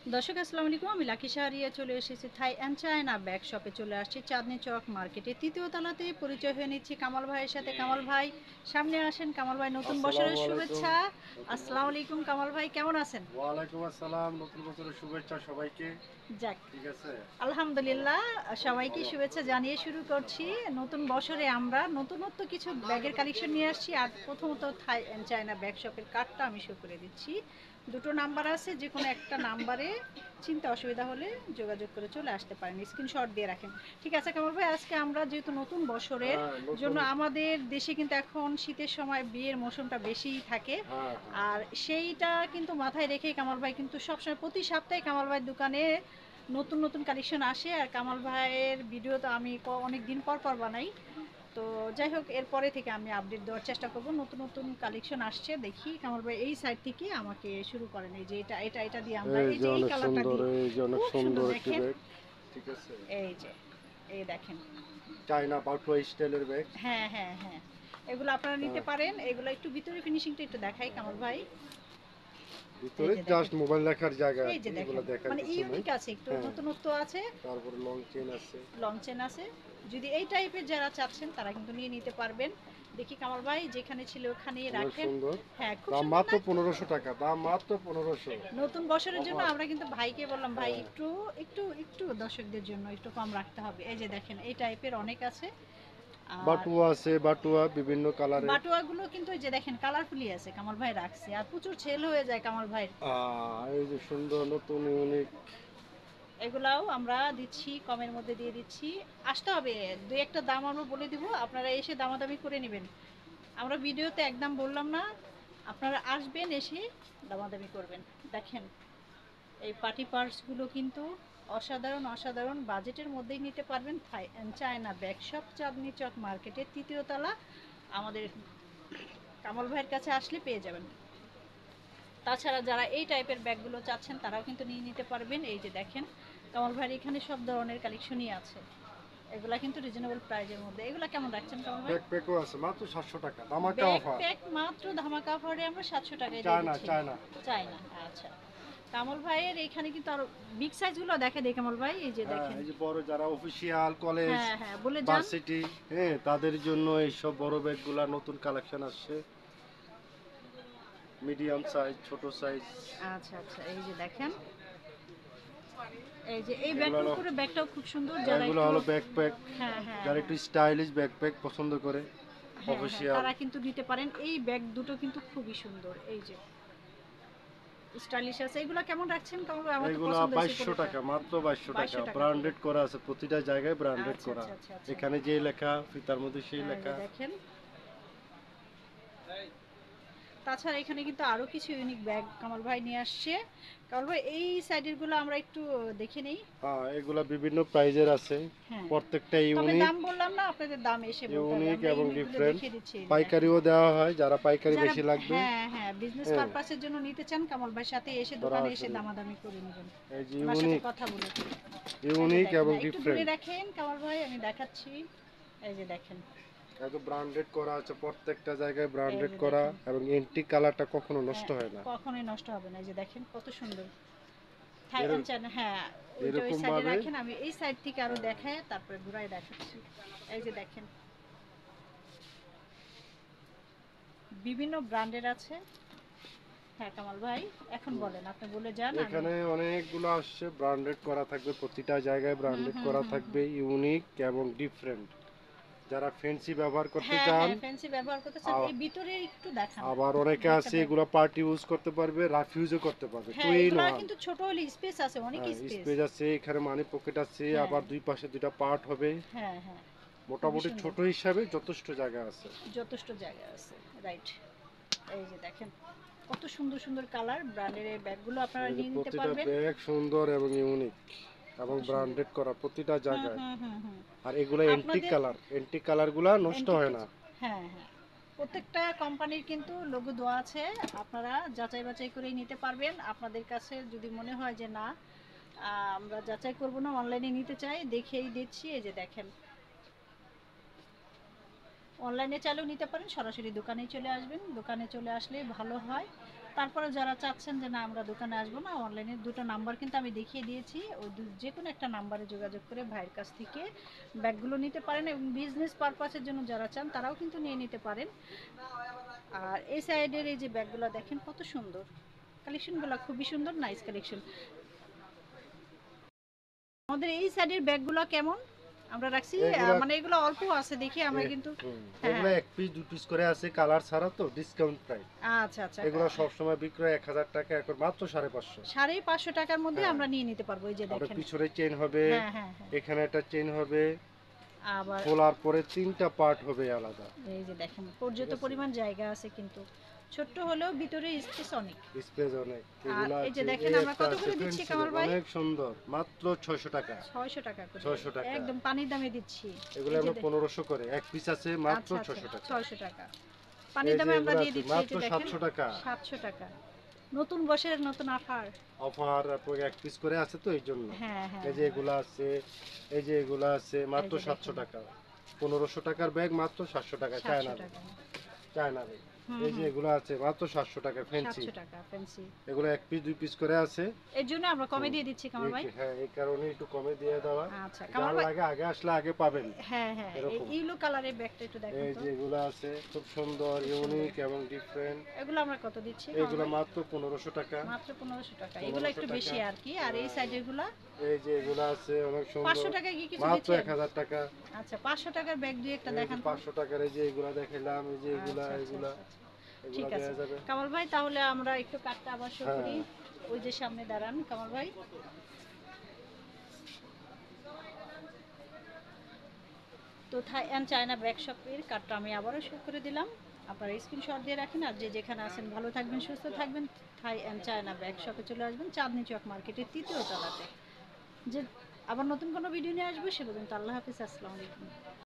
দর্শক আসসালামু আলাইকুম, আমি লাকি শাহরিয়া চলে এসেছি থাই অ্যান্ড চায়না ব্যাগ শপে। চলে আসছি চাঁদনি চক মার্কেটে তৃতীয় তলাতে। পরিচয় হয়ে নিচ্ছি কামাল ভাইয়ের সাথে। কামাল ভাই সামনে আসেন। কামাল ভাই নতুন বছরের আসসালামু আলাইকুম। শুভেচ্ছা। নতুন আসসালামু বছর। আলাইকুম কামাল ভাই, কেমন আছেন? ওয়ালাইকুম আসসালাম। নতুন বছরের শুভেচ্ছা সবাইকে। যাক, ঠিক আছে। আলহামদুলিল্লাহ, সবাইকে ভালো। শুভেচ্ছা জানিয়ে শুরু করছি। নতুন বছরে আমরা নতুনত্ব কিছু ব্যাগের কালেকশন নিয়ে আসছি। আর প্রথমত থাই অ্যান্ড চায়না ব্যাগ শপের কার্ডটা আমি শো করে দিচ্ছি। দুটো নাম্বার আছে, যে কোনো একটা নাম্বারে চিন্তা অসুবিধা হলে যোগাযোগ করে চলে আসতে পারেন, স্ক্রিনশট দিয়ে রাখেন। ঠিক আছে কামাল ভাই, আজকে আমরা যেহেতু নতুন বছরের হ্যাঁ, নতুন। জন্য আমাদের দেশে কিন্তু এখন শীতের সময় বিয়ের মৌসুমটা বেশিই থাকে। হ্যাঁ, হ্যাঁ। আর সেইটা কিন্তু মাথায় রেখেই কামাল ভাই কিন্তু সবসময় প্রতি সপ্তাহে কামাল ভাইয়ের দোকানে নতুন নতুন কালেকশন আসে। আর কামাল ভাইয়ের ভিডিও তো আমি অনেক দিন পর পর বানাই। তো যাই হোক, এরপরে থেকে আমি আপডেট দেওয়ার চেষ্টা করব। নতুন নতুন কালেকশন আসছে, দেখি কামাল ভাই এই সাইড থেকে আমাকে শুরু করেন। এই যে এটা এটা এটা দিয়ে আমরা, এই এই যে যে এই অনেক কালারটা সুন্দর, দিয়ে এই যে অনেক খুব সুন্দর সুন্দর একটি দেখেন। ব্যাগ। ঠিক আছে। এই যে, এই দেখেন। চায়না পাটুয়া স্টাইলের ব্যাগ। হ্যাঁ হ্যাঁ হ্যাঁ, এগুলো আপনারা নিতে হ্যাঁ। পারেন। এগুলো একটু ভিতরে ফিনিশিংটা একটু দেখাই কামাল ভাই। এই ভিতরে যে দেখেন, জাস্ট মোবাইল রাখার জায়গা আর এই কি, যে এগুলো দেখেন, দেখার মানে কিছু নেই। ইউনিক আছে, একটু হ্যাঁ। নতুনত্ব আছে। তারপরে লং চেন আছে। লং চেন আছে। যদি এই টাইপের যারা চাচ্ছেন তারা কিন্তু নিয়ে নিতে পারবেন। দেখি কামাল ভাই, যেখানে ছিল ওখানেই অনেক রাখেন। সুন্দর। হ্যাঁ, খুব দাম সুন্দর মাত্র না? 1500 টাকা, দাম মাত্র 1500। নতুন বছরের জন্য অফার। আমরা কিন্তু ভাইকে বললাম, ভাই হ্যাঁ। একটু একটু একটু দর্শকদের জন্য একটু কম রাখতে হবে। এই যে দেখেন, এই টাইপের অনেক আছে। আর বাটুয়া আছে, বাটুয়া বিভিন্ন কালারের। বাটুয়াগুলো কিন্তু এই যে দেখেন কালারফুলি আছে, কামাল ভাই রাখছে আর প্রচুর সেল হয়ে যায় কামাল ভাই। এই যে সুন্দর নতুন ইউনিক। এগুলাও আমরা দিচ্ছি, কমের মধ্যে দিয়ে দিচ্ছি। আসতে হবে, দুই একটা দাম আমরা বলে দিব, আপনারা এসে দামাদামি করে নেবেন। আমরা ভিডিওতে একদম বললাম না, আপনারা আসবেন, এসে দামাদামি করবেন। দেখেন, এই পার্টি পার্সগুলো কিন্তু অসাধারণ অসাধারণ বাজেটের মধ্যেই নিতে পারবেন। থাই and China bag shop, Chandni Chowk মার্কেটের তৃতীয় তলা। আমাদের কামাল ভাইয়ের কাছে আসলে পেয়ে যাবেন। তাছাড়া যারা এই টাইপের ব্যাগগুলো চাচ্ছেন তারাও কিন্তু নিয়ে নিতে পারবেন। এই যে দেখেন, কামাল ভাইয়ের এখানে সব ধরনের কালেকশনই আছে। এগুলা কিন্তু রিজনেবল প্রাইজের মধ্যে। এগুলা কেমন রাখছেন কামাল ভাই? ব্যাকপ্যাকও আছে মাত্র 700 টাকা, ধামাকা অফার। ব্যাকপ্যাক মাত্র ধামাকা অফারে আমরা 700 টাকায় দিয়ে চায়না দিচ্ছি। চায়না। চাই না, আচ্ছা। কামাল ভাইয়ের এখানে কিন্তু আরো বিগ সাইজগুলো দেখে দেই কামাল ভাই, এই যে হ্যাঁ, দেখেন। এই যে বড় যারা অফিসিয়াল কলেজ, হ্যাঁ হ্যাঁ, বলে যান। ভার্সিটি, হ্যাঁ তাদের জন্য এইসব বড় ব্যাগগুলা নতুন কালেকশন আসছে। মিডিয়াম সাইজ, ছোট সাইজ। আচ্ছা আচ্ছা, এই যে দেখেন, এই যে এই এগুলো ব্যাগটার হলো, উপরে ব্যাগটাও খুব সুন্দর, যারা এগুলো একটু হলো ব্যাকপ্যাক। হ্যাঁ হ্যাঁ যারা হ্যাঁ একটু স্টাইলিশ ব্যাকপ্যাক পছন্দ করে, হ্যাঁ হ্যাঁ, অফিসিয়াল। তারা কিন্তু নিতে পারেন। এই ব্যাগ দুটো কিন্তু খুবই সুন্দর, এই যে স্টাইলিশ আছে। এগুলো কেমন রাখছেন কামাল ভাই? আমার তো এগুলা পছন্দ হয়েছে 2200 কোনোটা। টাকা, মাত্র 2200 টাকা। 2200 টাকা করে। ব্র্যান্ডেড করা আছে, প্রতিটা জায়গায় ব্র্যান্ডেড আচ্ছা করা। আচ্ছা আচ্ছা আচ্ছা। এখানে যে লেখা, ফিতার মধ্যে সেই এই যে লেখা। দেখেন, তাছাড়া এখানে কিন্তু আরো কিছু ইউনিক ব্যাগ কামাল ভাই নিয়ে আসছে। কামাল ভাই, এই সাইডের গুলো আমরা একটু দেখে নেই। হ্যাঁ, এগুলা বিভিন্ন প্রাইজের আছে। হ্যাঁ, প্রত্যেকটা তবে ইউনিক। দাম বললাম না, আপনাদের দাম এসে বলতে হবে। ইউনিক আমরা এবং ইউনিক গুলো ডিফারেন্ট। দেখিয়ে দিচ্ছি। এই যে দেখেন, পাইকারিও দেওয়া হয়, যারা পাইকারি যারা বেশি লাগবে। হ্যাঁ হ্যাঁ বিজনেস হ্যাঁ, পারপাসের জন্য নিতে চান, কামাল ভাইয়ের সাথে এসে দোকানে এসে সরাসরি। দামাদামি করে নেবেন, এই যে ওনার সাথে ইউনিক, কথা বলে। এই যে ইউনিক দেখেন, এবং হ্যাঁ, একটু দূরে ডিফারেন্ট। রাখেন কামাল ভাই, আমি দেখাচ্ছি। এই যে দেখেন, এত ব্র্যান্ডেড করা আছে, প্রত্যেকটা জায়গায় এই ব্র্যান্ডেড যে করা, দেখেন। এবং এন্টিক কালারটা কখনো নষ্ট হ্যাঁ, হয় না। কখনোই নষ্ট হবে না। এই যে দেখেন কত সুন্দর। থাই এর অ্যান্ড চায়না, হ্যাঁ, ওইটা ওই এরকম সাইডে ভাবে। রাখেন, আমি এই সাইড থেকে আরো হ্যাঁ, দেখায় তারপরে ঘুরাই দেখাচ্ছি। এই যে দেখেন, বিভিন্ন ব্র্যান্ডের আছে। হ্যাঁ কামাল ভাই, এখন বলেন, আপনি বলে যান। আমি এখানে অনেকগুলো আসছে, ব্র্যান্ডেড করা থাকবে, প্রতিটা জায়গায় হুম ব্র্যান্ডেড হুম করা হুম হুম। থাকবে, ইউনিক এবং ডিফারেন্ট। যারা ফ্যান্সি ব্যবহার করতে হ্যাঁ চান, হ্যাঁ, ফ্যান্সি ব্যবহার করতে চান, আ- এই ভিতরের একটু দেখান। আবার অনেকে দু একটা আছে ব্যাগ, এগুলো পার্টি ইউজ করতে পারবে, রাফ ইউজও করতে পারবে, টু হ্যাঁ ইন এগুলা ওয়ান। কিন্তু ছোট হলে স্পেস আছে, অনেক হ্যাঁ, স্পেস। স্পেস আছে, এখানে মানি পকেট আছে, হ্যাঁ আবার দুই পাশে দুইটা পার্ট হবে। হ্যাঁ হ্যাঁ, খুবই মোটামুটি সুন্দর, ছোট হিসাবে যথেষ্ট জায়গা আছে। যথেষ্ট জায়গা আছে, রাইট। এই যে দেখেন, কত সুন্দর সুন্দর কালার ব্র্যান্ডের এই ব্যাগগুলো আপনারা এই যে নিয়ে নিতে প্রতিটা পারবেন। ব্যাগ সুন্দর এবং ইউনিক এবং কত সুন্দর। ব্র্যান্ডেড করা প্রতিটা হুম জায়গায়। হুম হুম হুম। আর এগুলো এন্টিক আপনাদের কালার, এন্টিক কালারগুলা নষ্ট হয় অ্যান্টিকটা, না। হ্যাঁ হ্যাঁ, প্রত্যেকটা কোম্পানির কিন্তু লোগো দেওয়া আছে, আপনারা যাচাই বাছাই করেই নিতে পারবেন। আপনাদের কাছে যদি মনে হয় যে না, আমরা যাচাই করব না, অনলাইনে নিতে চাই, দেখেই দিচ্ছি। এই যে দেখেন, অনলাইনে চাইলেও নিতে পারেন, সরাসরি দোকানেই চলে আসবেন, দোকানে চলে আসলে ভালো হয়। তারপরে যারা চাচ্ছেন যে না আমরা দোকানে আসবো না, অনলাইনে দুটো নাম্বার কিন্তু আমি দেখিয়ে দিয়েছি, ওই যে কোনো একটা নাম্বারে যোগাযোগ করে ভাইয়ের কাছ থেকে ব্যাগগুলো নিতে পারেন, এবং বিজনেস পারপাসের জন্য যারা চান তারাও কিন্তু নিয়ে নিতে পারেন। আর এই সাইডের এই যে ব্যাগগুলো দেখেন কত সুন্দর, কালেকশনগুলো খুবই সুন্দর, নাইস কালেকশন। আমাদের এই সাইডের ব্যাগগুলো কেমন আমরা রাখছি, এগুলা মানে এগুলো অল্প আছে দেখি আমরা কিন্তু। এগুলো হ্যাঁ, এক পিস 2 পিস করে আছে, কালার ছাড়া তো ডিসকাউন্ট প্রাইস। আচ্ছা আচ্ছা, এগুলো সব সময় বিক্রয় 1000 টাকা, এখন মাত্র 550। 550 টাকার মধ্যে হ্যাঁ। আমরা নিয়ে নিতে পারবো। এই যে আপনার দেখেন, পিছনে চেইন হবে, হ্যাঁ হ্যাঁ হ্যাঁ, এখানে একটা চেইন হবে, আবার খোলার পরে 3টা পার্ট হবে আলাদা। এই যে দেখেন পর্যাপ্ত ঠিক আছে। পরিমাণ জায়গা আছে, কিন্তু ছোট্ট হলেও ভিতরে স্পেস অনেক। স্পেস অনেক। আর এগুলো এই যে আছে, দেখেন এই আমরা একটা কত আছে করে দিচ্ছি pencil, কামাল ভাই? অনেক সুন্দর, মাত্র 600 টাকা। 600 টাকা করে, 600 টাকা। একদম পানির দামে দিচ্ছি। এগুলো এই যে আমরা দে- 1500 করে, এক পিস আছে মাত্র আচ্ছা আচ্ছা, 600 টাকা। 600 টাকা পানির এই যে দামে আমরা এগুলো দিয়ে আছে দিচ্ছি। এই মাত্র যে দেখেন 700 টাকা। 700 টাকা, নতুন বছরের নতুন অফার। অফার, আপনার এক পিস করে আছে তো এই জন্য। হ্যাঁ হ্যাঁ, এই যে এগুলো আছে, এই যে এগুলো আছে মাত্র এই যে 700 দেখেন। টাকা। 1500 টাকার ব্যাগ মাত্র 700 টাকা, চায়না 700 ব্যাগ, টাকা, চায়না ব্যাগ। হুম এই যে হুম, এগুলো আছে মাত্র 700 টাকা ফ্যান্সি। 700 টাকা ফ্যান্সি। এগুলো এক পিস 2 পিস করে আছে। এর জন্য আমরা কমে দিয়ে দিচ্ছি কামাল ভাই। হ্যাঁ, এই কারণে একটু কমে দিয়ে দেওয়া। আচ্ছা কামাল যার ভাই, লাগে আগে আসলে আগে পাবেন। হ্যাঁ হ্যাঁ, এই এরকম। ইউলো কালারের ব্যাগটা একটু দেখেন এই তো। যে এগুলো আছে খুব সুন্দর, ইউনিক এবং ডিফারেন্ট। এগুলো আমরা কত দিচ্ছি কামাল এগুলো ভাই? মাত্র 1500 টাকা। মাত্র 1500 টাকা, 1500 এগুলো একটু টাকা। বেশি আর কি। আর এই সাইডের গুলা এই যে এগুলো আছে অনেক 500 সুন্দর, টাকা কি কিছু মাত্র দিচ্ছেন? 1000 টাকা। আচ্ছা 500 টাকার ব্যাগ দিয়ে একটা এই যে দেখান তো। 500 টাকার এই যে এগুলা দেখাইলাম, এই যে এগুলা আচ্ছা, আচ্ছা, এগুলা আচ্ছা, আচ্ছা। এগুলা ঠিক আছে দেওয়া যাবে। কামাল ভাই, তাহলে আমরা একটু কার্ডটা আবার শো হ্যাঁ। করি। ওই যে সামনে দাঁড়ান কামাল ভাই। তো থাই অ্যান্ড চায়না ব্যাগ শপের কার্ডটা আমি আবারও শো করে দিলাম, আপনারা স্ক্রিনশট দিয়ে রাখেন। আর যে যেখানে আছেন ভালো থাকবেন, সুস্থ থাকবেন। থাই অ্যান্ড চায়না ব্যাগ শপে চলে আসবেন চাঁদনি চক মার্কেটের 3য় তলাতে। যে আবার নতুন কোনো ভিডিও নিয়ে আসবো, সে পর্যন্ত আল্লাহ হাফিজ, আসসালামু আলাইকুম।